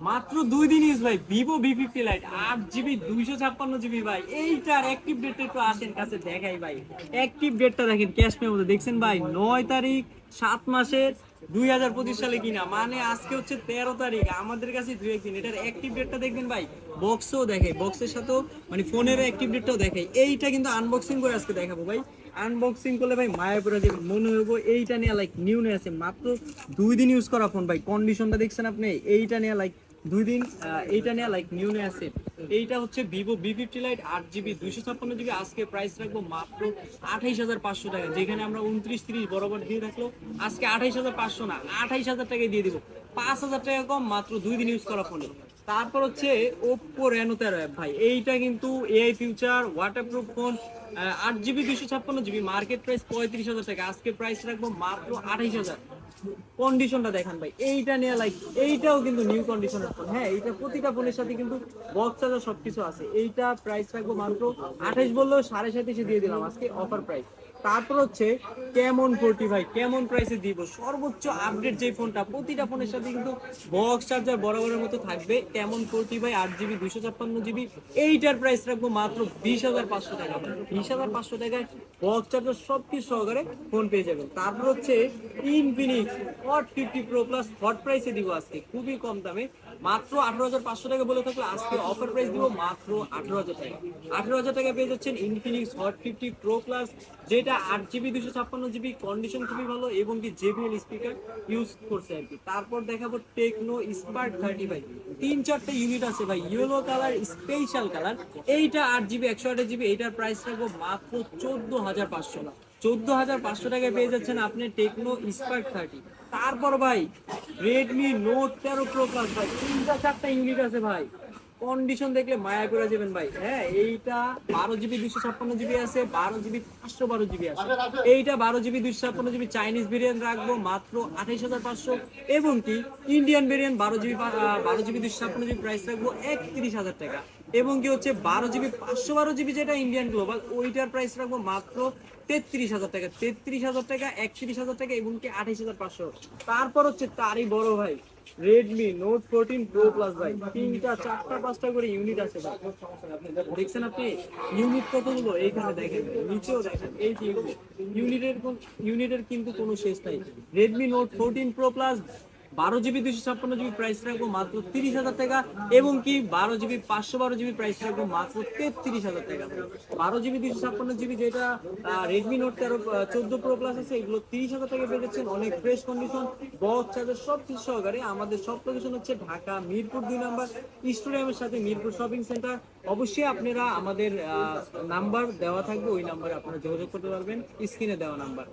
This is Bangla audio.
মাত্র 2 দিন ইউজ ভাই, Vivo V50 light 8 GB 256 GB ভাই। এইটার অ্যাক্টিভ ডেটটা একটু আসেন কাছে দেখাই ভাই। অ্যাক্টিভ ডেটটা দেখেন, ক্যাশ মেমো দেখছেন ভাই, 9 তারিখ 7 মাসের 2025 সালে কিনা, মানে আজকে হচ্ছে 13 তারিখ, আমাদের কাছে 2 একদিন। এটার অ্যাক্টিভ ডেটটা দেখবেন ভাই, বক্সও দেখে, বক্সের সাথেও মানে ফোনের অ্যাক্টিভ ডেটটাও দেখাই। এইটা কিন্তু আনবক্সিং করে আজকে দেখাবো ভাই। আনবক্সিং করলে ভাই মায়া পড়ে যাবে, মনে হইব এইটা নিয়ে লাইক নিউ নিয়ে আছে, মাত্র 2 দিন ইউজ করা ফোন ভাই। কন্ডিশনটা দেখছেন আপনি, এইটা নিয়ে লাইক 2 দিন, এইটা নিয়ে লাইক নিউ নিয়ে আছে। এইটা হচ্ছে Vivo V50 light 8 GB 256 GB. আজকে প্রাইস রাখবো মাত্র 28,500 টাকা, যেখানে আমরা 29-30 বরাবর দিয়ে থাকলো, আজকে 28,500 না, 28,000 টাকায় দিয়ে দিব। 5,000 টাকা কম, মাত্র 2 দিন ইউজ করা ফোনে। তারপর হচ্ছে ওপ্পো Reno 13 ভাই, এইটা কিন্তু AI future waterproof phone, 8 GB 256 GB, market price 35,000 টাকা, আজকে প্রাইস রাখবো মাত্র 28,000। কন্ডিশনটা দেখান ভাই, এইটা নিয়ে লাইক এইটাও কিন্তু নিউ কন্ডিশনের ফোন। হ্যাঁ, এইটা প্রতিটা ফোনের সাথে কিন্তু বক্স চার্জার সবকিছু আছে। এইটা প্রাইস রাখবো মাত্র 28, বললেও 27.5 দিয়ে দিলাম আজকে অফার প্রাইস। তারপর হচ্ছে কেমন 40 ভাই, কেমন প্রাইসে দিব, সর্বোচ্চ আপডেট যে ফোনটা, প্রতিটা ফোনের সাথে কিন্তু বক্স চার্জার বরাবরের মতো থাকবে। কেমন 40 ভাই 8 জিবি 256 জিবি, এইটার প্রাইস রাখবো মাত্র 20,500 টাকা। 20,500 টাকায় বক্স চার্জার সবকিছু সহকারে ফোন পেয়ে যাবেন। তারপর হচ্ছে Infinix hot 50 pro plus, hot প্রাইসে দিব আজকে খুবই কম দামে, মাত্র 18,500 টাকা বলে থাকলে আজকে অফার প্রাইস দিব মাত্র 18,000 টাকা। 18,000 টাকা পেয়ে যাচ্ছেন ইনফিনিক্স হট 50 প্রো প্লাস, যেটা 8 জিবি 256 জিবি, কন্ডিশন খুবই ভালো এবং কি JBL স্পিকার ইউজ করছে আর কি। তারপর দেখাবো টেকনো স্পার্ক 30 ভাই, 3-4টা ইউনিট আছে ভাই, ইয়েলো কালার স্পেশাল কালার। এইটা 8 জিবি 128 জিবি, এইটার প্রাইস রাখবো মাত্র 14,500 টাকা। 14,500 টাকায় পেয়ে যাচ্ছেন আপনি টেকনো স্পার্ক 30। তারপর ভাই রেডমি নোট 13 প্রো প্লাস ভাই, 3-4টা ইউনিট আছে ভাই, কন্ডিশন দেখলে মায়া করে যাবেন ভাই। হ্যাঁ, এইটা 12 জিবি 256 জিবি আছে, 12 জিবি 512 জিবি আছে। এইটা 12 জিবি 256 জিবি চাইনিজ ভেরিয়েন্ট রাখবো মাত্র 28,500, এবং কি Indian variant 12 GB 256 GB price রাখবো 31,000 টাকা, এবং কি হচ্ছে 12 জিবি 512 জিবি যেটা ইন্ডিয়ান গ্লোবাল, ওইটার প্রাইস রাখবো মাত্র 33,000 টাকা। 33,000 টাকা, 31,000 টাকা, এবং কি 28,500। তারপর হচ্ছে তারই বড় ভাই রেডমি নোট 14 প্রো প্লাস ভাই, 3-4-5টা করে ইউনিট আছে ভাই। দেখছেন আপনি ইউনিট কতগুলো, এইখানে দেখেন, নিচেও দেখেন, এই যে ইউনিটের কিন্তু কোনো শেষ নাই। Redmi note 14 pro plus 12 GB 256 GB price রাখবো মাত্র 30,000 টাকা, এবং কি 12 জিবি 512 জিবি প্রাইস রাখবো মাত্র 33,000 টাকা। 12 জিবি 256 জিবি যেটা রেডমি নোট 14 প্রো প্লাস আছে, এগুলো 30,000 টাকা পেয়ে যাচ্ছেন, অনেক ফ্রেশ কন্ডিশন, বক্স চার্জার সব কিছু সহকারে। আমাদের সব লোকেশন হচ্ছে ঢাকা মিরপুর 2 নম্বর স্টেডিয়ামের সাথে মিরপুর শপিং সেন্টার। অবশ্যই আপনারা আমাদের নাম্বার দেওয়া থাকবে, ওই নাম্বারে আপনারা যোগাযোগ করতে পারবেন, স্ক্রিনে দেওয়া নাম্বার।